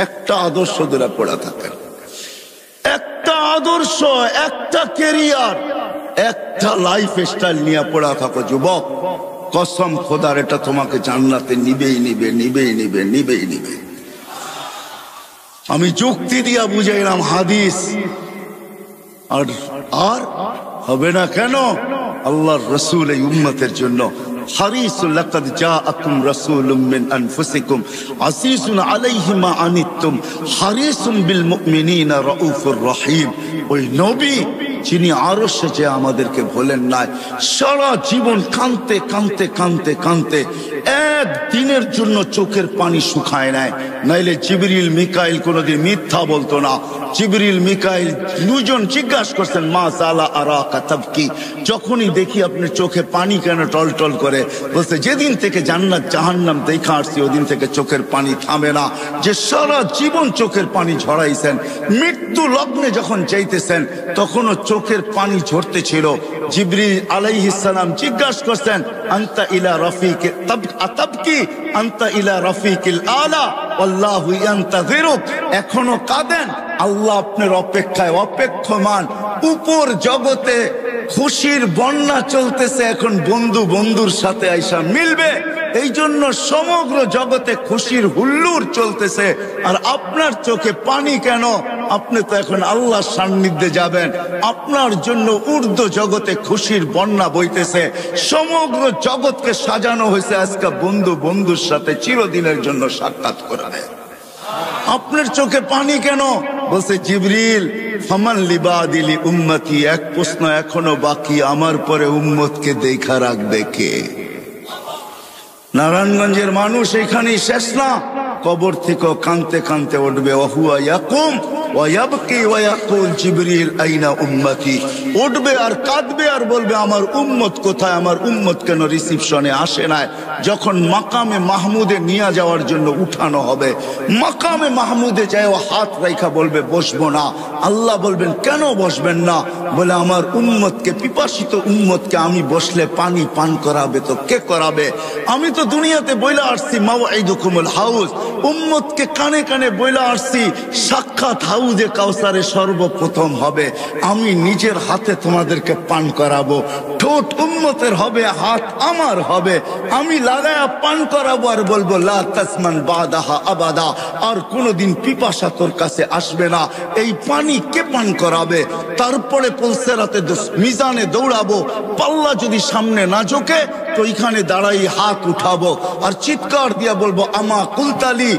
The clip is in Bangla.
একটা আদর্শ ধরে পড়া থাকেন, একটা আদর্শ, একটা ক্যারিয়ার, একটা লাইফ স্টাইল নিয়ে পড়া থাকো যুবক। কসম খোদার, এটা তোমাকে জান্নাতে নিবেই নিবে, নিবেই নিবে, নিবেই নিবে। আমি যুক্তি দিয়া বুঝাইলাম হাদিস, আর হবে না কেন? আল্লাহর রাসূল এই উম্মতের জন্য হারিসুল লাকাদ জাআকুম রাসূলুম মিন আনফুসিকুম আসিসুন আলাইহি মা আনিতুম হারিসুম বিল মুমিনিনা রাউফুর রহিম। ওই নবী যিনি আরশে যে আমাদেরকে বলেন নাই, সারা জীবন কাঁদতে কাঁদতে কাঁদতে কাঁদতে একদিনের জন্য চোখের পানি শুকায় নাই। নাইলে জিবরিল মিকাইল কোনোদিন মিথ্যা বলতো না। জিবরিল মিকাইল দুজন জিজ্ঞাসা করছেন, মা সালা আরাকা তাবকি, যখনই দেখি আপনার চোখে পানি কেন টলটল করে? বলছে, যেদিন থেকে জান্নাত জাহান্নাম দেখা আসছি ওদিন থেকে চোখের পানি থামে না। যে সারা জীবন চোখের পানি ঝরাইছেন, মৃত্যু লগ্নে যখন চাইতেছেন তখনও চোখের পানি ঝরতে ছিল। জিবরিল আলাইহিস সালাম জিজ্ঞাসা করছেন, আনতা ইলা রাফিকি তাবকি আনতা ইলা রাফিকিল আলা আল্লাহু ইয়ান্তাযিরুক। এখনো কাঁদেন? আল্লাহ আপনার অপেক্ষায় অপেক্ষমান। উপর জগতে খুশির বন্যা চলতেছে, এখন বন্ধু বন্ধুর সাথে আইসা মিলবে, এই জন্য সমগ্র জগতে খুশির হুল্লোড় চলতেছে। আর আপনার চোখে পানি কেন? আপনি তো এখন আল্লাহর সান্নিধ্যে যাবেন, আপনার জন্য ঊর্ধ্ব জগতে খুশির বন্যা বইতেছে। সমগ্র জগৎকে সাজানো হয়েছে আজকে বন্ধু বন্ধুর সাথে চিরদিনের জন্য সাক্ষাৎ করাবে। আপনার চোখে পানি কেন? বলছে জিবরিল, ফামান লিবাদিলি উম্মতি, এক প্রশ্ন এখনো বাকি, আমার পরে উম্মতকে দেখা রাখবে কে? নারায়ণগঞ্জের মানুষ এখানেই শেষ না, কবর থেকে কানতে কানতে উঠবে, ওয়াহুয়া ইয়াকুম ওয়া ইয়াবকি ওয়া ইয়াকুল জিবরিল আইনা উম্মতি। উঠবে আর কাঁদবে আর বলবে, আমার উম্মত কোথায়, আমার উম্মত কেন রিসিপশনে আসে না? যখন মাকামে মাহমুদে নিয়ে যাওয়ার জন্য উঠানো হবে, মাকামে মাহমুদে যায় হাত রাইখা বলবে বসবো না। আল্লাহ বলবেন, কেন বসবেন না? বলে, আমার উম্মতকে, পিপাসিত উম্মতকে আমি বসলে পানি পান করাবে তো কে করাবে? আমি তো দুনিয়াতে বইলা আসছি মাওঈদুকুমুল হাউজ, উম্মতকে কানে কানে বইলা আসছি সাক্ষাৎ হাউজে কাউসারে সর্বপ্রথম হবে, আমি নিজের হাতে তোমাদেরকে পান করাবো। ঠোঁট উম্মতের হবে, হাত আমার হবে, আমি লাগায়া পান করাবো আর বলবো লা তাসমান বাদাহা আবাদা, আর কোনোদিন পিপাসা তোর কাছে আসবে না। এই পানি কে পান করাবে? তারপরে পুলসেরাতে মিজানে দৌড়াবো, পাল্লা যদি সামনে না ঝোঁকে তো এখানে দাঁড়াই হাত উঠাবো আর চিৎকার দিয়া বলবো, আমা কুলতালি